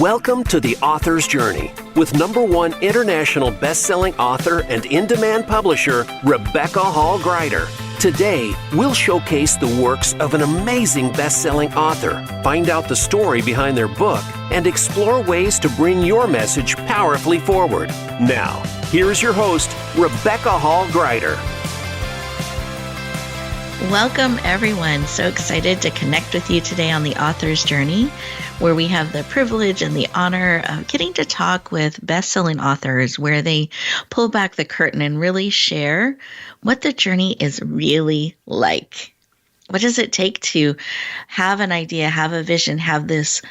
Welcome to The Author's Journey with #1 international best-selling author and in-demand publisher, Rebecca Hall Gruyter. Today, we'll showcase the works of an amazing best-selling author, find out the story behind their book, and explore ways to bring your message powerfully forward. Now, here's your host, Rebecca Hall Gruyter. Welcome, everyone. So excited to connect with you today on The Author's Journey, where we have the privilege and the honor of getting to talk with best-selling authors, where they pull back the curtain and really share what the journey is really like. What does it take to have an idea, have a vision, have this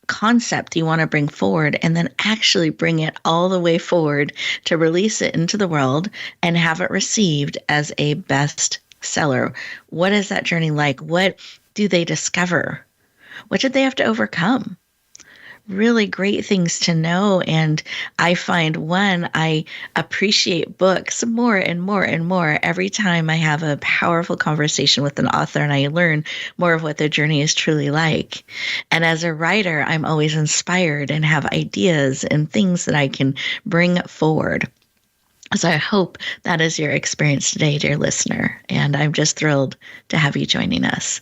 concept you want to bring forward, and then actually bring it all the way forward to release it into the world and have it received as a bestseller? What is that journey like? What do they discover? What did they have to overcome? Really great things to know. And I find, one, I appreciate books more and more and more every time I have a powerful conversation with an author and I learn more of what their journey is truly like. And as a writer, I'm always inspired and have ideas and things that I can bring forward. So I hope that is your experience today, dear listener, and I'm just thrilled to have you joining us.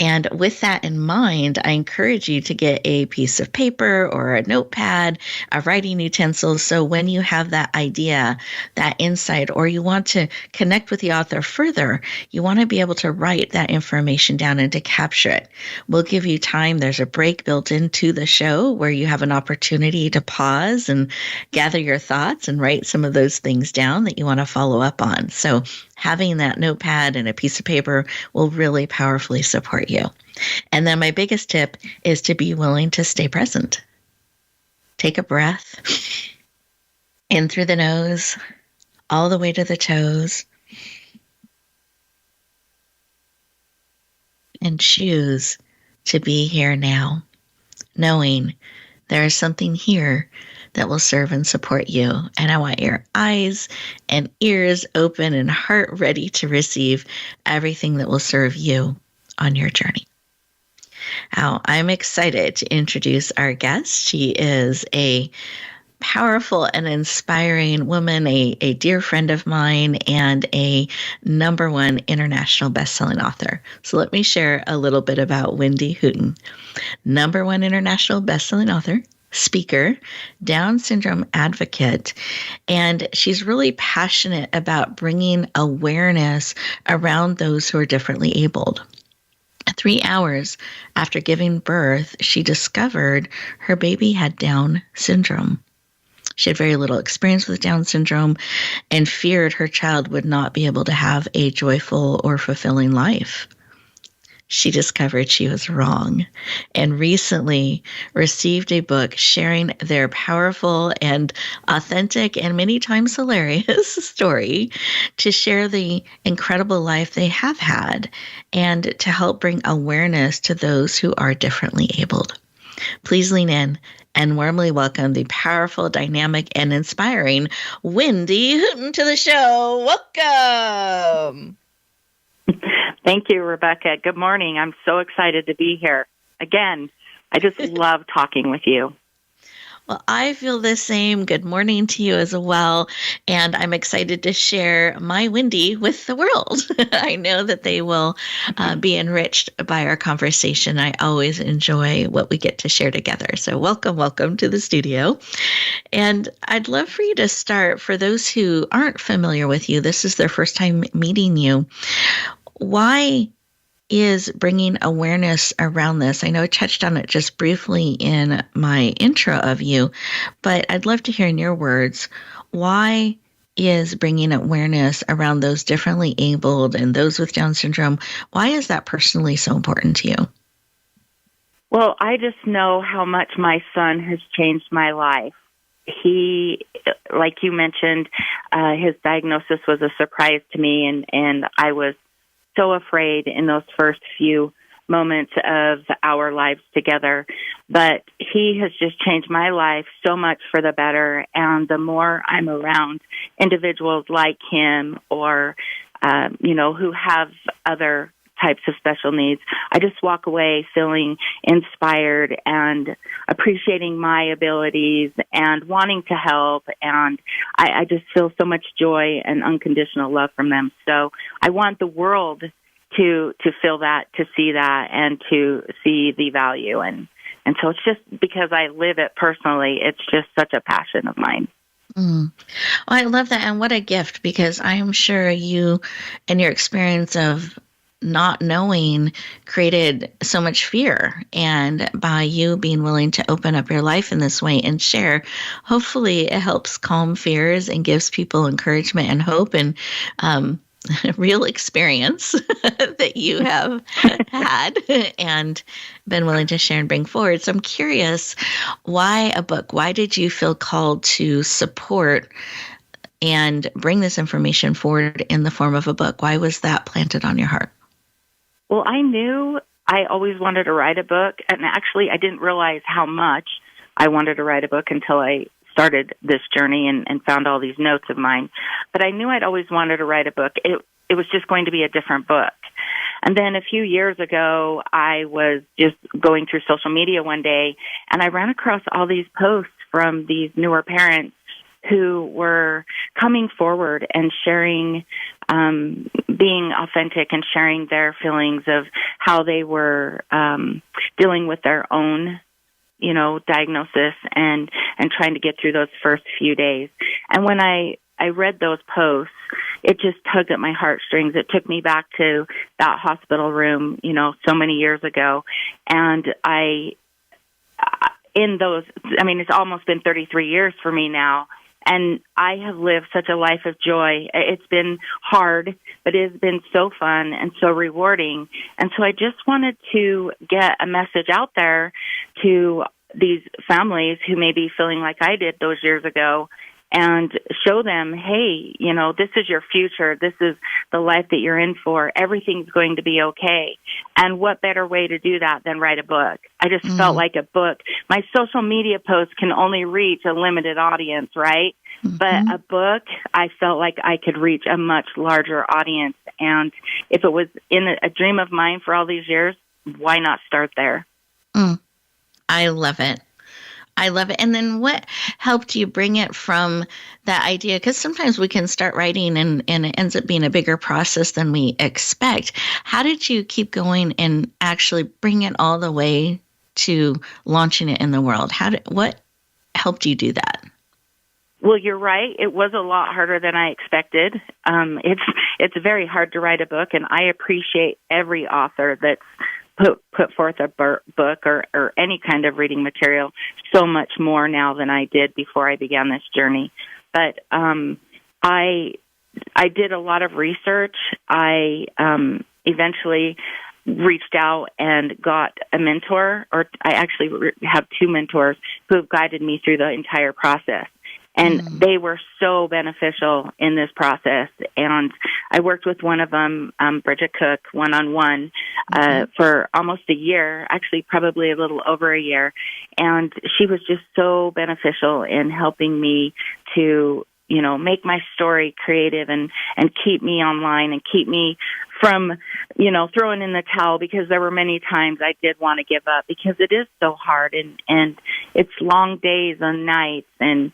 And with that in mind, I encourage you to get a piece of paper or a notepad, a writing utensil, so when you have that idea, that insight, or you want to connect with the author further, you want to be able to write that information down and to capture it. We'll give you time. There's a break built into the show where you have an opportunity to pause and gather your thoughts and write some of those things down that you want to follow up on. So having that notepad and a piece of paper will really powerfully support you. And then my biggest tip is to be willing to stay present. Take a breath in through the nose, all the way to the toes, and choose to be here now, knowing there is something here that will serve and support you. And I want your eyes and ears open and heart ready to receive everything that will serve you on your journey. Now, I'm excited to introduce our guest. She is a powerful and inspiring woman, a dear friend of mine, and a #1 international best-selling author. So let me share a little bit about Wendy Hooton. #1 international best-selling author, speaker, Down syndrome advocate, and she's really passionate about bringing awareness around those who are differently abled. 3 hours after giving birth, she discovered her baby had Down syndrome. She had very little experience with Down syndrome and feared her child would not be able to have a joyful or fulfilling life. She discovered she was wrong and recently received a book sharing their powerful and authentic and many times hilarious story to share the incredible life they have had and to help bring awareness to those who are differently abled. Please lean in and warmly welcome the powerful, dynamic, and inspiring Wendy Hooton to the show. Welcome. Thank you, Rebecca. Good morning. I'm so excited to be here. Again, I just love talking with you. Well, I feel the same. Good morning to you as well. And I'm excited to share my Wendy with the world. I know that they will be enriched by our conversation. I always enjoy what we get to share together. So welcome to the studio. And I'd love for you to start, for those who aren't familiar with you, this is their first time meeting you. Why is bringing awareness around this? I know I touched on it just briefly in my intro of you, but I'd love to hear in your words, why is bringing awareness around those differently abled and those with Down syndrome, why is that personally so important to you? Well, I just know how much my son has changed my life. He, like you mentioned, his diagnosis was a surprise to me, and I was so afraid in those first few moments of our lives together. But he has just changed my life so much for the better. And the more I'm around individuals like him or, who have other types of special needs, I just walk away feeling inspired and appreciating my abilities and wanting to help. And I just feel so much joy and unconditional love from them. So I want the world to feel that, to see that, and to see the value. And so it's just because I live it personally, it's just such a passion of mine. Mm. Well, I love that. And what a gift, because I am sure you and your experience of not knowing created so much fear. And by you being willing to open up your life in this way and share, hopefully it helps calm fears and gives people encouragement and hope and real experience that you have had and been willing to share and bring forward. So I'm curious, why a book? Why did you feel called to support and bring this information forward in the form of a book? Why was that planted on your heart? Well, I knew I always wanted to write a book, and actually I didn't realize how much I wanted to write a book until I started this journey and found all these notes of mine. But I knew I'd always wanted to write a book. It was just going to be a different book. And then a few years ago, I was just going through social media one day, and I ran across all these posts from these newer parents who were coming forward and sharing, being authentic and sharing their feelings of how they were dealing with their own diagnosis and trying to get through those first few days. And when I read those posts, it just tugged at my heartstrings. It took me back to that hospital room, so many years ago. And it's almost been 33 years for me now. And I have lived such a life of joy. It's been hard, but it has been so fun and so rewarding. And so I just wanted to get a message out there to these families who may be feeling like I did those years ago, and show them, hey, this is your future. This is the life that you're in for. Everything's going to be okay. And what better way to do that than write a book? I just felt like a book. My social media posts can only reach a limited audience, right? Mm-hmm. But a book, I felt like I could reach a much larger audience. And if it was in a dream of mine for all these years, why not start there? I love it. And then what helped you bring it from that idea? Because sometimes we can start writing and it ends up being a bigger process than we expect. How did you keep going and actually bring it all the way to launching it in the world? What helped you do that? Well, you're right. It was a lot harder than I expected. It's very hard to write a book, and I appreciate every author that's put forth a book or any kind of reading material so much more now than I did before I began this journey. But I did a lot of research. I eventually reached out and got a mentor, or I actually have two mentors who have guided me through the entire process. And they were so beneficial in this process. And I worked with one of them, Bridget Cook, one-on-one for almost a year, actually probably a little over a year. And she was just so beneficial in helping me to, make my story creative and keep me online and keep me from, throwing in the towel, because there were many times I did want to give up because it is so hard and it's long days and nights, and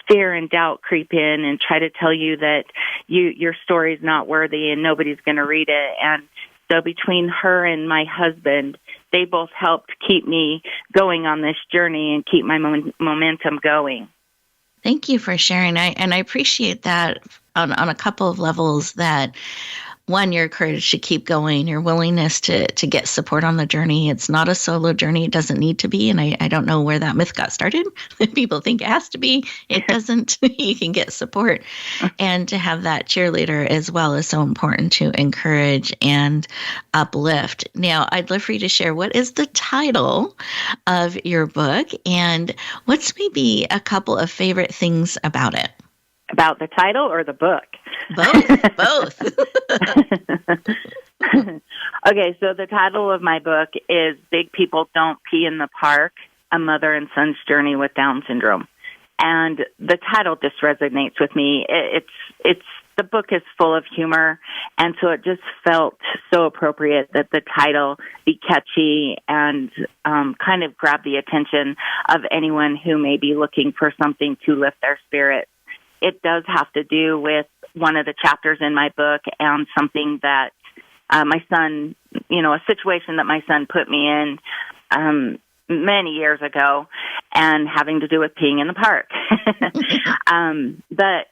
fear and doubt creep in and try to tell you that your story's not worthy and nobody's going to read it. And so between her and my husband, they both helped keep me going on this journey and keep my momentum going. Thank you for sharing. I appreciate that on a couple of levels, that one, your courage to keep going, your willingness to get support on the journey. It's not a solo journey. It doesn't need to be. And I don't know where that myth got started. People think it has to be. It doesn't. You can get support. And to have that cheerleader as well is so important to encourage and uplift. Now, I'd love for you to share, what is the title of your book, and what's maybe a couple of favorite things about it? About the title or the book? Both. Okay, so the title of my book is Big People Don't Pee in the Park, A Mother and Son's Journey with Down Syndrome. And the title just resonates with me. It's the book is full of humor, and so it just felt so appropriate that the title be catchy and kind of grab the attention of anyone who may be looking for something to lift their spirits. It does have to do with one of the chapters in my book and something that my son, a situation that my son put me in many years ago, and having to do with peeing in the park. But,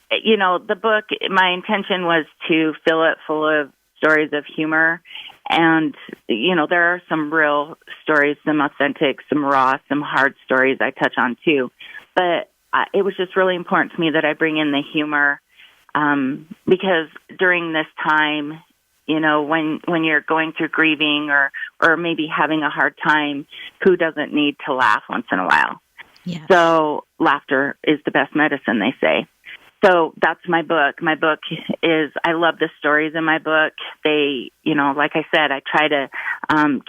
the book, my intention was to fill it full of stories of humor. And, there are some real stories, some authentic, some raw, some hard stories I touch on too. But it was just really important to me that I bring in the humor, because during this time, when you're going through grieving or maybe having a hard time, who doesn't need to laugh once in a while? Yeah. So laughter is the best medicine, they say. So that's my book. My book is, I love the stories in my book. They, like I said, I try to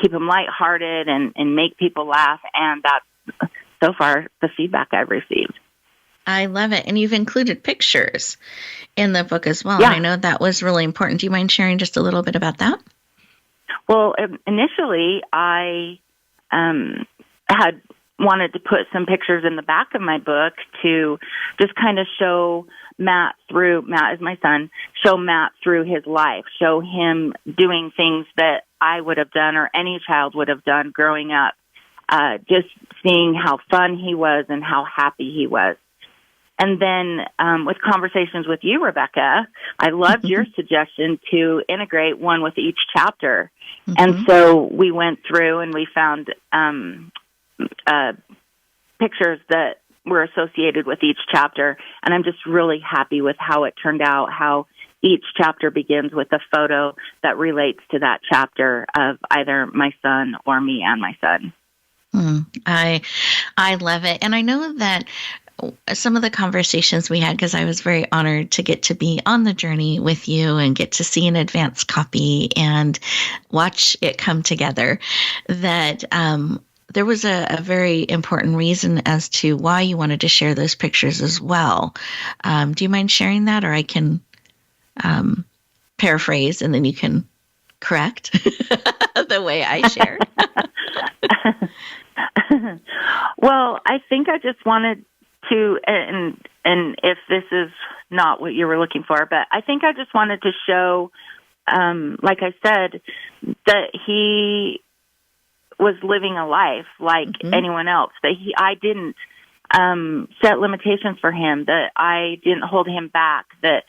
keep them lighthearted and make people laugh. And that's so far the feedback I've received. I love it. And you've included pictures in the book as well. Yeah. I know that was really important. Do you mind sharing just a little bit about that? Well, initially I had wanted to put some pictures in the back of my book to just kind of show Matt is my son, show Matt through his life, show him doing things that I would have done or any child would have done growing up, just seeing how fun he was and how happy he was. And then with conversations with you, Rebecca, I loved your suggestion to integrate one with each chapter. Mm-hmm. And so we went through and we found pictures that were associated with each chapter. And I'm just really happy with how it turned out, how each chapter begins with a photo that relates to that chapter of either my son or me and my son. I love it. And I know that some of the conversations we had, because I was very honored to get to be on the journey with you and get to see an advanced copy and watch it come together, that there was a very important reason as to why you wanted to share those pictures as well. Do you mind sharing that, or I can paraphrase and then you can correct the way I share? Well, I think I just wanted to, and if this is not what you were looking for, but I think I just wanted to show, like I said, that he was living a life like anyone else, that I didn't set limitations for him, that I didn't hold him back, that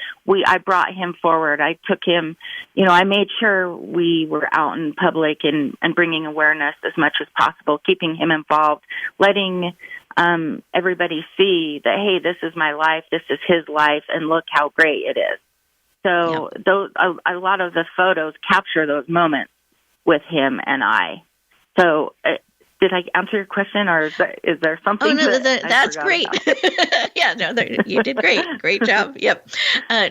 I brought him forward. I took him, I made sure we were out in public and bringing awareness as much as possible, keeping him involved, letting everybody see that, hey, this is my life, this is his life, and look how great it is. So a lot of the photos capture those moments with him and I. So did I answer your question, or is there something? Oh, no, that's great. Yeah, no, you did great. Great job. Yep.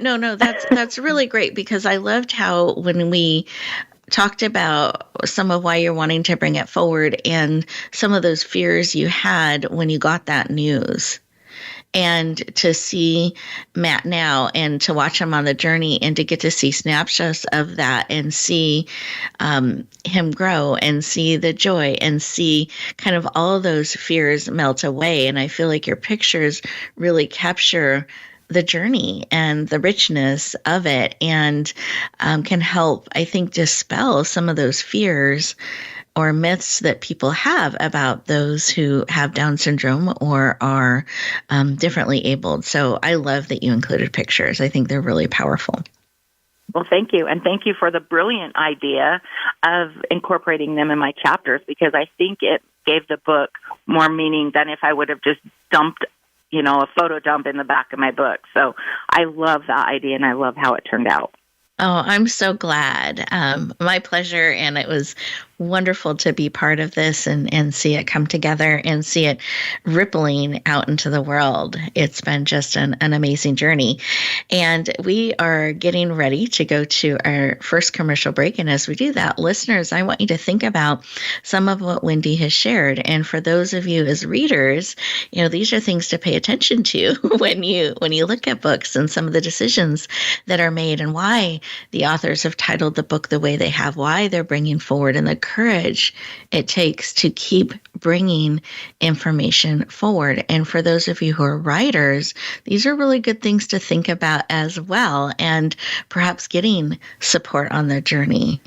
No, that's really great, because I loved how when we talked about some of why you're wanting to bring it forward and some of those fears you had when you got that news. And to see Matt now and to watch him on the journey and to get to see snapshots of that and see him grow and see the joy and see kind of all of those fears melt away. And I feel like your pictures really capture the journey and the richness of it, and can help, I think, dispel some of those fears or myths that people have about those who have Down syndrome or are differently abled. So I love that you included pictures. I think they're really powerful. Well, thank you. And thank you for the brilliant idea of incorporating them in my chapters, because I think it gave the book more meaning than if I would have just dumped, a photo dump in the back of my book. So I love that idea, and I love how it turned out. Oh, I'm so glad. My pleasure. And it was wonderful to be part of this and see it come together and see it rippling out into the world. It's been just an amazing journey. And we are getting ready to go to our first commercial break. And as we do that, listeners, I want you to think about some of what Wendy has shared. And for those of you as readers, these are things to pay attention to when you look at books and some of the decisions that are made and why the authors have titled the book the way they have, why they're bringing forward, and the courage it takes to keep bringing information forward. And for those of you who are writers, these are really good things to think about as well, and perhaps getting support on their journey.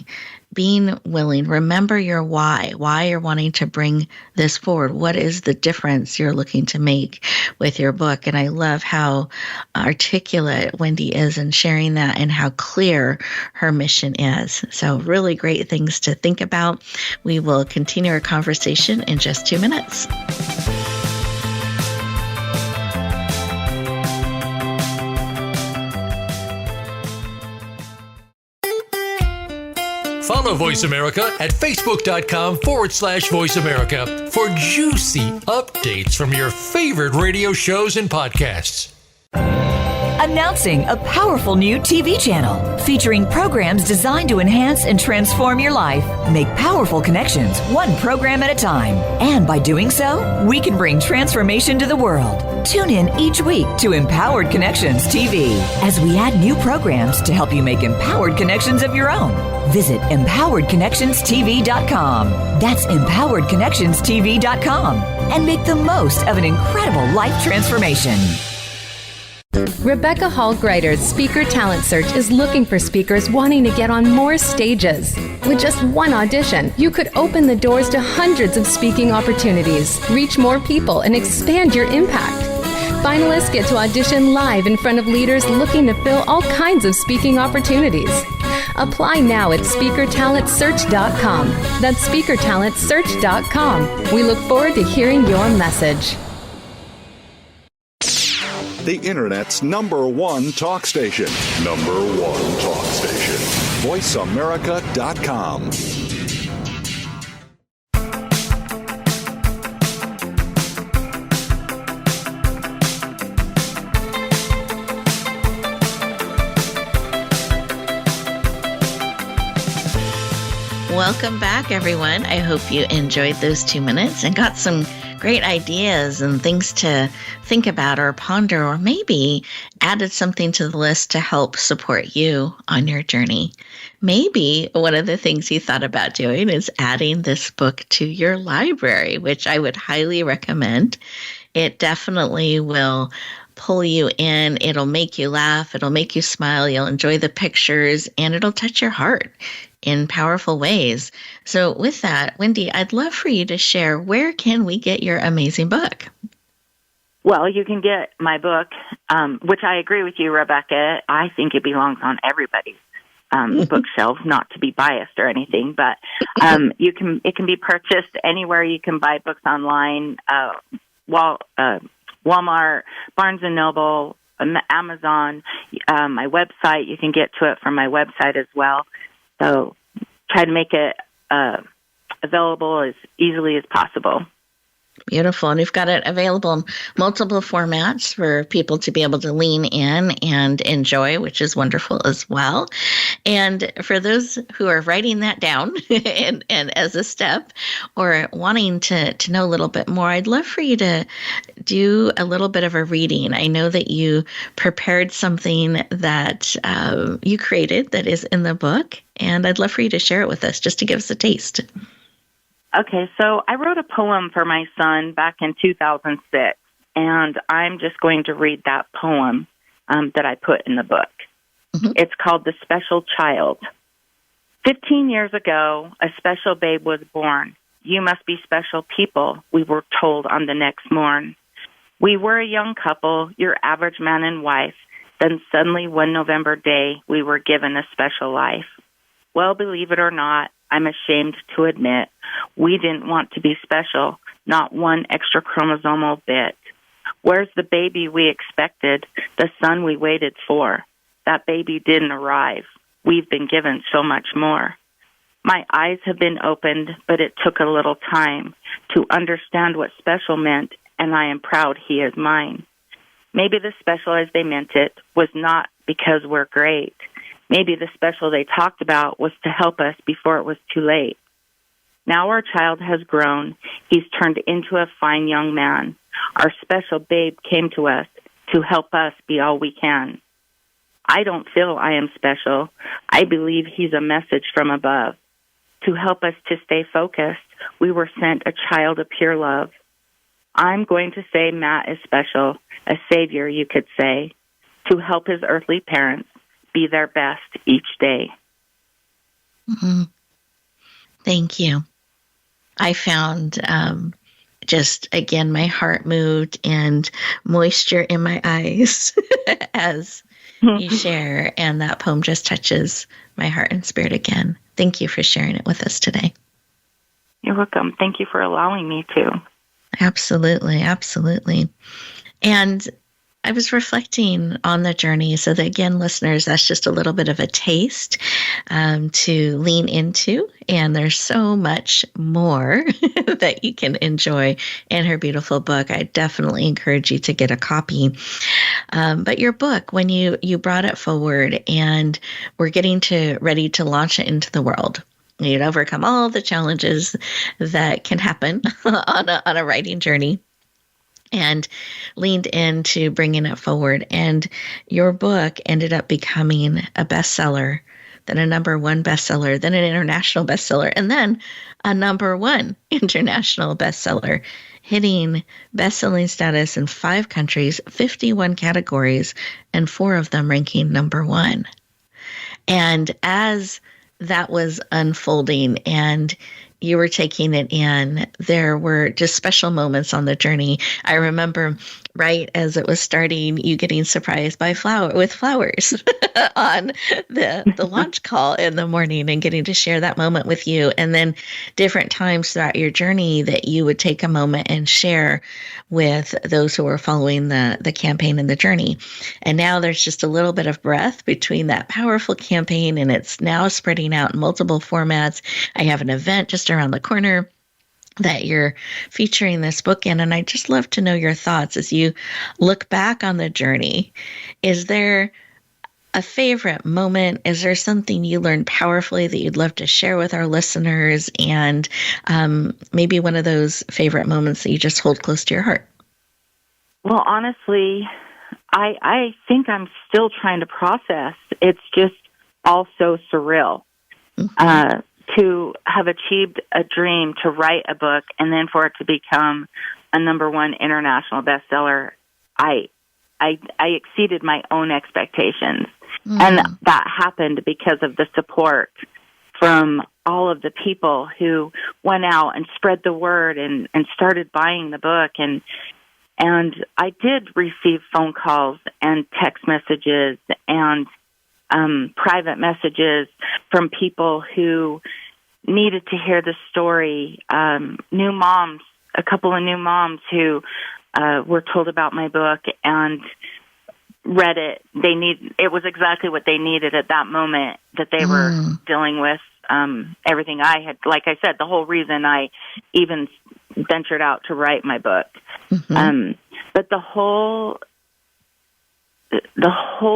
Being willing, remember your why you're wanting to bring this forward. What is the difference you're looking to make with your book? And I love how articulate Wendy is in sharing that and how clear her mission is. So really great things to think about. We will continue our conversation in just 2 minutes. Follow Voice America at facebook.com/Voice America for juicy updates from your favorite radio shows and podcasts. Announcing a powerful new TV channel featuring programs designed to enhance and transform your life. Make powerful connections, one program at a time. And by doing so, we can bring transformation to the world. Tune in each week to Empowered Connections TV as we add new programs to help you make empowered connections of your own. Visit empoweredconnectionstv.com. That's empoweredconnectionstv.com. And make the most of an incredible life transformation. Rebecca Hall Gruyter's Speaker Talent Search is looking for speakers wanting to get on more stages. With just one audition, you could open the doors to hundreds of speaking opportunities, reach more people, and expand your impact. Finalists get to audition live in front of leaders looking to fill all kinds of speaking opportunities. Apply now at speakertalentsearch.com. That's speakertalentsearch.com. We look forward to hearing your message. The Internet's #1 talk station. #1 talk station. VoiceAmerica.com. Welcome back, everyone. I hope you enjoyed those 2 minutes and got some great ideas and things to think about or ponder, or maybe added something to the list to help support you on your journey. Maybe one of the things you thought about doing is adding this book to your library, which I would highly recommend. It definitely will pull you in. It'll make you laugh. It'll make you smile. You'll enjoy the pictures, and it'll touch your heart in powerful ways. So with that, Wendy, I'd love for you to share, where can we get your amazing book? Well, you can get my book, which I agree with you, Rebecca. I think it belongs on everybody's bookshelf, not to be biased or anything, but it can be purchased anywhere you can buy books online, Walmart, Barnes & Noble, Amazon, my website. You can get to it from my website as well. So try to make it available as easily as possible. Beautiful. And we've got it available in multiple formats for people to be able to lean in and enjoy, which is wonderful as well. And for those who are writing that down and as a step or wanting to know a little bit more, I'd love for you to do a little bit of a reading. I know that you prepared something that you created that is in the book, and I'd love for you to share it with us just to give us a taste. Okay, so I wrote a poem for my son back in 2006, and I'm just going to read that poem that I put in the book. Mm-hmm. It's called The Special Child. 15 years ago, a special babe was born. You must be special people, we were told on the next morn. We were a young couple, your average man and wife. Then suddenly one November day, we were given a special life. Well, believe it or not, I'm ashamed to admit, we didn't want to be special, not one extra chromosomal bit. Where's the baby we expected, the son we waited for? That baby didn't arrive. We've been given so much more. My eyes have been opened, but it took a little time to understand what special meant, and I am proud he is mine. Maybe the special as they meant it was not because we're great. Maybe the special they talked about was to help us before it was too late. Now our child has grown. He's turned into a fine young man. Our special babe came to us to help us be all we can. I don't feel I am special. I believe he's a message from above. To help us to stay focused, we were sent a child of pure love. I'm going to say Matt is special, a savior, you could say, to help his earthly parents be their best each day. Mm-hmm. Thank you. I found just, again, my heart moved and moisture in my eyes as you share, and that poem just touches my heart and spirit again. Thank you for sharing it with us today. You're welcome. Thank you for allowing me to. Absolutely, absolutely. And I was reflecting on the journey so that, again, listeners, that's just a little bit of a taste to lean into. And there's so much more that you can enjoy in her beautiful book. I definitely encourage you to get a copy. But your book, when you brought it forward and we're getting ready to launch it into the world, you'd overcome all the challenges that can happen on a writing journey, and leaned into bringing it forward. And your book ended up becoming a bestseller, then a #1 bestseller, then an international bestseller, and then a #1 international bestseller, hitting bestselling status in 5 countries, 51 categories, and 4 of them ranking #1. And as that was unfolding and you were taking it in, there were just special moments on the journey. I remember right as it was starting, you getting surprised by flowers on the launch call in the morning and getting to share that moment with you. And then different times throughout your journey that you would take a moment and share with those who were following the campaign and the journey. And now there's just a little bit of breath between that powerful campaign, and it's now spreading out in multiple formats. I have an event just around the corner that you're featuring this book in, and I'd just love to know your thoughts as you look back on the journey. Is there a favorite moment? Is there something you learned powerfully that you'd love to share with our listeners? And maybe one of those favorite moments that you just hold close to your heart? Well, honestly, I think I'm still trying to process. It's just all so surreal. Mm-hmm. To have achieved a dream to write a book and then for it to become a #1 international bestseller, I exceeded my own expectations. Mm. And that happened because of the support from all of the people who went out and spread the word and started buying the book. And I did receive phone calls and text messages and private messages from people who needed to hear the story. New moms, a couple of new moms who were told about my book and read it. It was exactly what they needed at that moment, that they were dealing with everything I had. Like I said, the whole reason I even ventured out to write my book. Mm-hmm. But the whole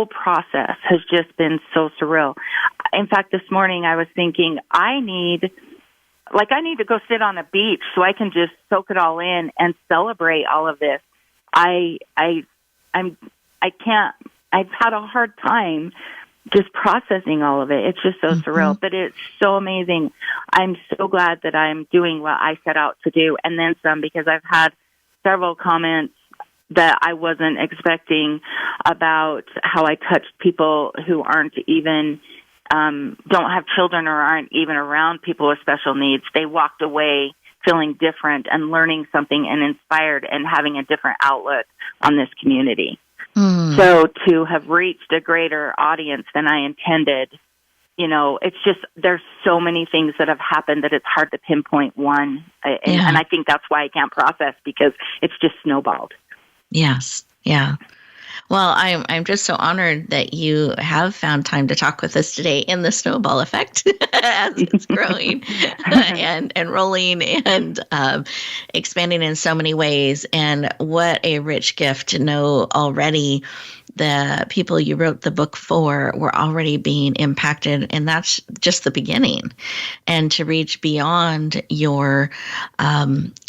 process has just been so surreal. In fact, this morning I was thinking I need to go sit on a beach so I can just soak it all in and celebrate all of this. I can't. I've had a hard time just processing all of it. It's just so surreal, but it's so amazing. I'm so glad that I'm doing what I set out to do, and then some, because I've had several comments that I wasn't expecting about how I touched people who aren't even, don't have children or aren't even around people with special needs. They walked away feeling different and learning something and inspired and having a different outlook on this community. So to have reached a greater audience than I intended, it's just, there's so many things that have happened that it's hard to pinpoint one. And I think that's why I can't process, because it's just snowballed. Yes. Yeah. Well, I'm just so honored that you have found time to talk with us today in the snowball effect as it's growing and rolling and expanding in so many ways. And what a rich gift to know already the people you wrote the book for were already being impacted. And that's just the beginning. And to reach beyond your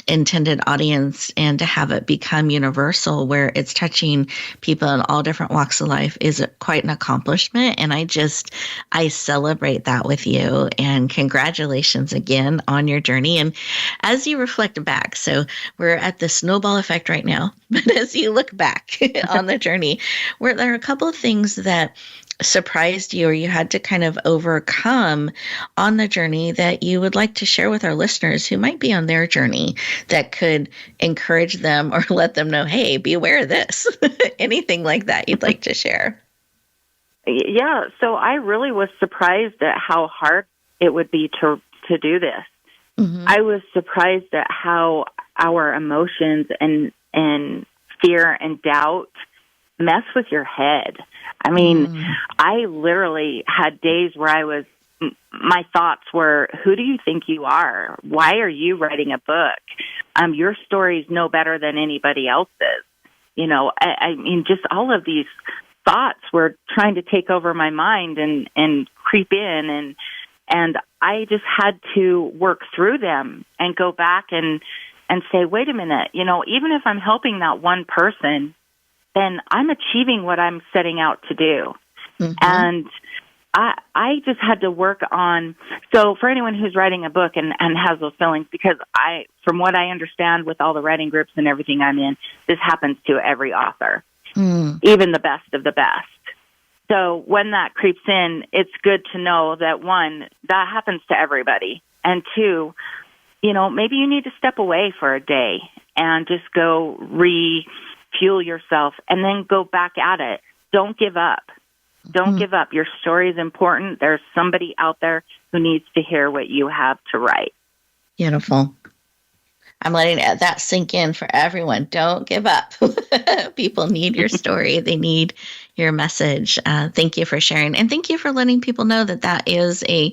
intended audience and to have it become universal where it's touching people in all different walks of life is quite an accomplishment. And I celebrate that with you, and congratulations again on your journey. And as you reflect back, so we're at the snowball effect right now, but as you look back on the journey, were there a couple of things that surprised you or you had to kind of overcome on the journey that you would like to share with our listeners who might be on their journey that could encourage them or let them know, hey, be aware of this? Anything like that you'd like to share? Yeah, so I really was surprised at how hard it would be to do this. Mm-hmm. I was surprised at how our emotions and fear and doubt mess with your head. I mean, I literally had days where my thoughts were, who do you think you are? Why are you writing a book? Your story's no better than anybody else's. You know, I mean, just all of these thoughts were trying to take over my mind and creep in. And I just had to work through them and go back and say, wait a minute, you know, even if I'm helping that one person, then I'm achieving what I'm setting out to do. Mm-hmm. And I just had to work on, so for anyone who's writing a book and has those feelings, because from what I understand with all the writing groups and everything I'm in, this happens to every author, even the best of the best. So when that creeps in, it's good to know that, one, that happens to everybody. And two, you know, maybe you need to step away for a day and just go refuel yourself and then go back at it. Don't give up. Don't give up. Your story is important. There's somebody out there who needs to hear what you have to write. Beautiful. I'm letting that sink in for everyone. Don't give up. People need your story. They need your message. Thank you for sharing. And thank you for letting people know that is a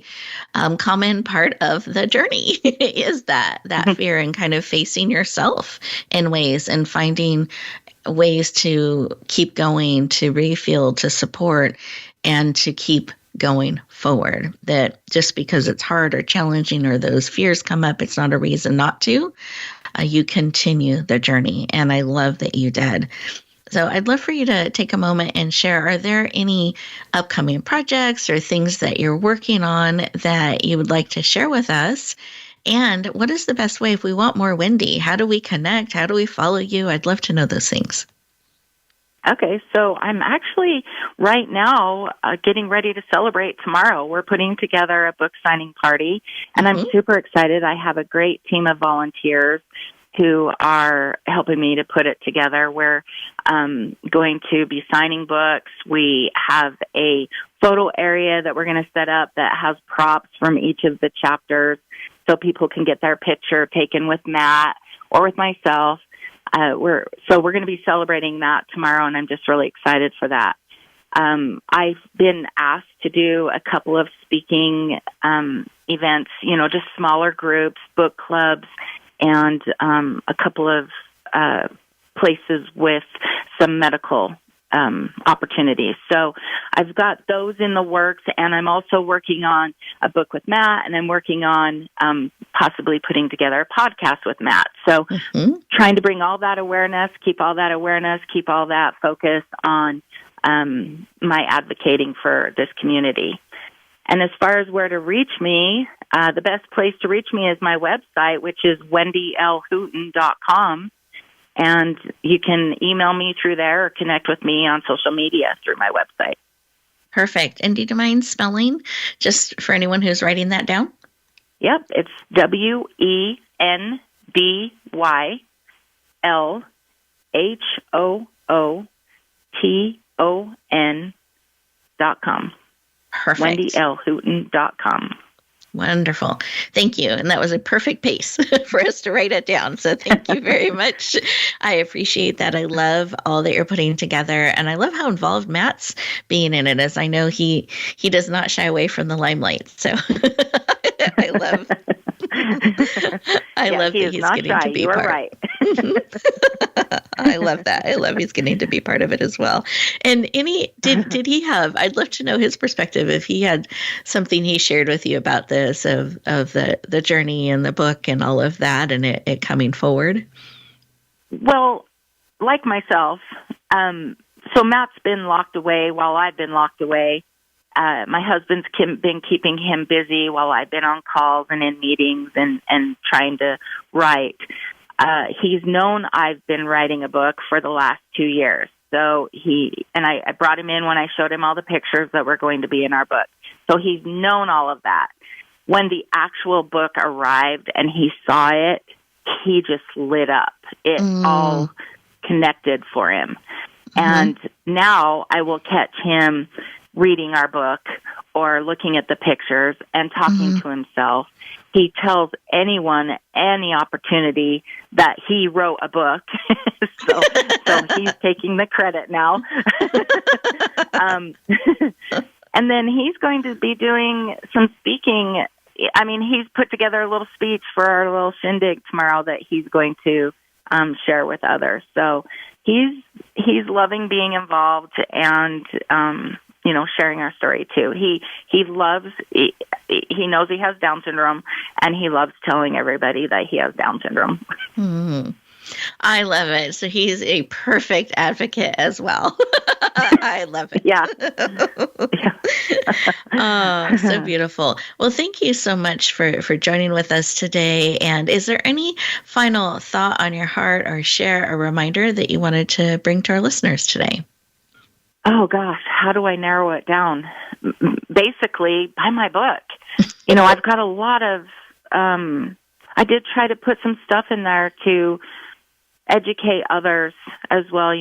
common part of the journey is that fear and kind of facing yourself in ways and finding ways to keep going, to refuel, to support, and to keep going forward. That just because it's hard or challenging or those fears come up, it's not a reason not to. You continue the journey. And I love that you did. So I'd love for you to take a moment and share, are there any upcoming projects or things that you're working on that you would like to share with us? And what is the best way if we want more Wendy? How do we connect? How do we follow you? I'd love to know those things. Okay, so I'm actually right now getting ready to celebrate tomorrow. We're putting together a book signing party, and I'm super excited. I have a great team of volunteers who are helping me to put it together. We're going to be signing books. We have a photo area that we're going to set up that has props from each of the chapters so people can get their picture taken with Matt or with myself. We're going to be celebrating that tomorrow, and I'm just really excited for that. I've been asked to do a couple of speaking events, you know, just smaller groups, book clubs, and a couple of places with some medical opportunities. So I've got those in the works, and I'm also working on a book with Matt, and I'm working on possibly putting together a podcast with Matt. So trying to bring all that awareness, keep all that focus on my advocating for this community. And as far as where to reach me, the best place to reach me is my website, which is wendylhooton.com. And you can email me through there or connect with me on social media through my website. Perfect. And do you mind spelling just for anyone who's writing that down? Yep. It's WendyLhooton.com. Perfect. WendyLhooton.com. Wonderful. Thank you. And that was a perfect pace for us to write it down. So thank you very much. I appreciate that. I love all that you're putting together. And I love how involved Matt's being in it, as I know he does not shy away from the limelight. So I love that he's getting to be part. Right. I love that. I love he's getting to be part of it as well. And did he have, I'd love to know his perspective, if he had something he shared with you about this, of the journey and the book and all of that, and it coming forward. Well, like myself, so Matt's been locked away while I've been locked away. My husband's been keeping him busy while I've been on calls and in meetings and trying to write. He's known I've been writing a book for the last 2 years. So I brought him in when I showed him all the pictures that were going to be in our book. So he's known all of that. When the actual book arrived and he saw it, he just lit up. It all connected for him. And now I will catch him reading our book or looking at the pictures and talking to himself. He tells anyone any opportunity that he wrote a book. so he's taking the credit now. And then he's going to be doing some speaking. I mean, he's put together a little speech for our little shindig tomorrow that he's going to share with others. So he's loving being involved and sharing our story too. He knows he has Down syndrome, and he loves telling everybody that he has Down syndrome. I love it. So he's a perfect advocate as well. I love it. Yeah. Oh, so beautiful. Well, thank you so much for joining with us today. And is there any final thought on your heart, or share a reminder that you wanted to bring to our listeners today? Oh, gosh, how do I narrow it down? Basically, buy my book. I've got a lot of, I did try to put some stuff in there to educate others as well,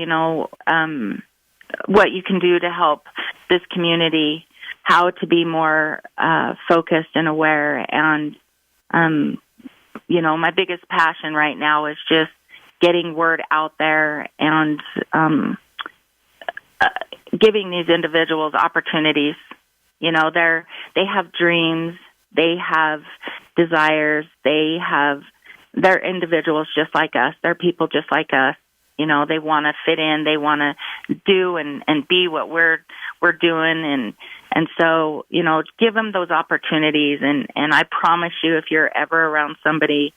what you can do to help this community, how to be more focused and aware. And, my biggest passion right now is just getting word out there and giving these individuals opportunities. They have dreams, they have desires, they're individuals just like us, they're people just like us. They want to fit in, they want to do and be what we're doing, and so give them those opportunities. And I promise you, if you're ever around somebody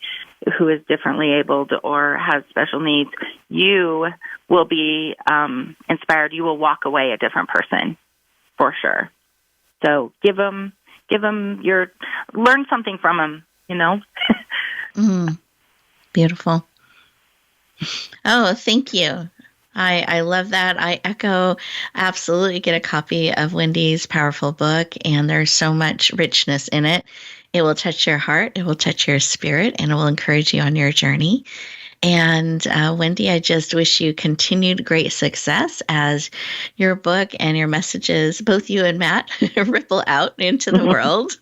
who is differently abled or has special needs, you will be inspired. You will walk away a different person, for sure. So learn something from them. Beautiful. Oh, thank you. I love that. I echo, absolutely get a copy of Wendy's powerful book, and there's so much richness in it. It will touch your heart, it will touch your spirit, and it will encourage you on your journey. And Wendy, I just wish you continued great success as your book and your messages, both you and Matt, ripple out into the world.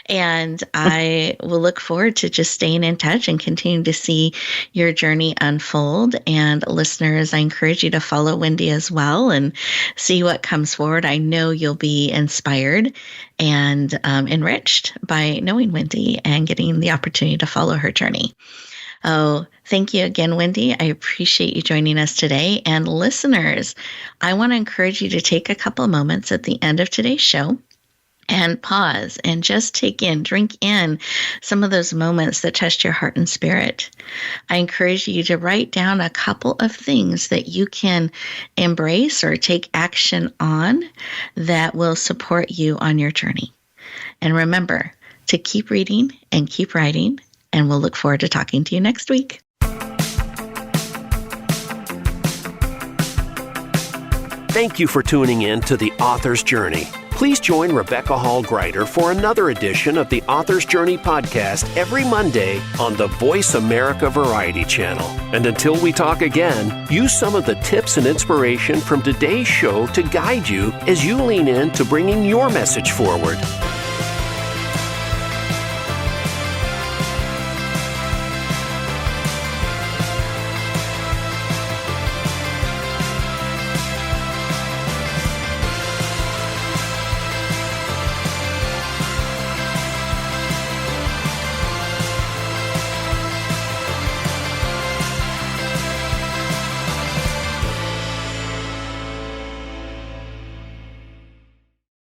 And I will look forward to just staying in touch and continue to see your journey unfold. And listeners, I encourage you to follow Wendy as well and see what comes forward. I know you'll be inspired and enriched by knowing Wendy and getting the opportunity to follow her journey. Oh, thank you again, Wendy. I appreciate you joining us today. And listeners, I want to encourage you to take a couple of moments at the end of today's show and pause and just drink in some of those moments that touched your heart and spirit. I encourage you to write down a couple of things that you can embrace or take action on that will support you on your journey. And remember to keep reading and keep writing. And we'll look forward to talking to you next week. Thank you for tuning in to The Author's Journey. Please join Rebecca Hall Gruyter for another edition of the Author's Journey podcast every Monday on the Voice America Variety Channel. And until we talk again, use some of the tips and inspiration from today's show to guide you as you lean in to bringing your message forward.